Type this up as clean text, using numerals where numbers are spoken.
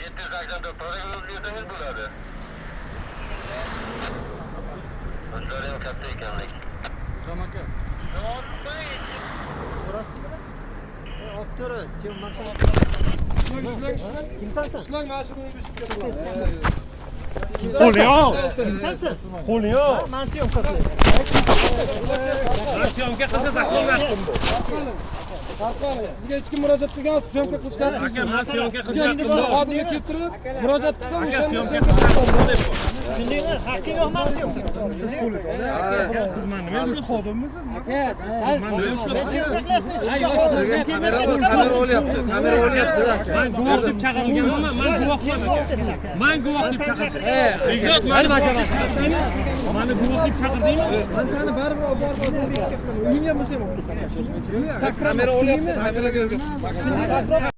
784 para yolluyorsanız bo'ladi. Bunların katta ekanlik. Aka. Orası mı? Aktörü, sen masal. Kimsen sen? Ulan maaşımın üstünde Julio! Kimsensin? Julio! Mansiyon kapı. Nasyonga qilsak bo'lmas. Sizga hech kim murojaat qilgan, syomka qilishgan. Aka, nasyonga Sizga hech kim qilsak xodimni keltirib murojaat qilsam, Aka, o'shanda syomka syomka qilsak bo'ladi. Shundaylar, haqqi yo'q mansiyon. Siz mana nima siz xodimmisiz? Men syomka qilyapsiz. kamera olyapti. Kamera olyapti. Men guvoh deb chaqirganman, men guvohman. Men guvoh deb chaqirdim. Idiot, mani mani guvoh deb chaqirdingmi? Men seni baribir olib borib uyingga mursam olib ketaman. Kamera olyapti. Kamera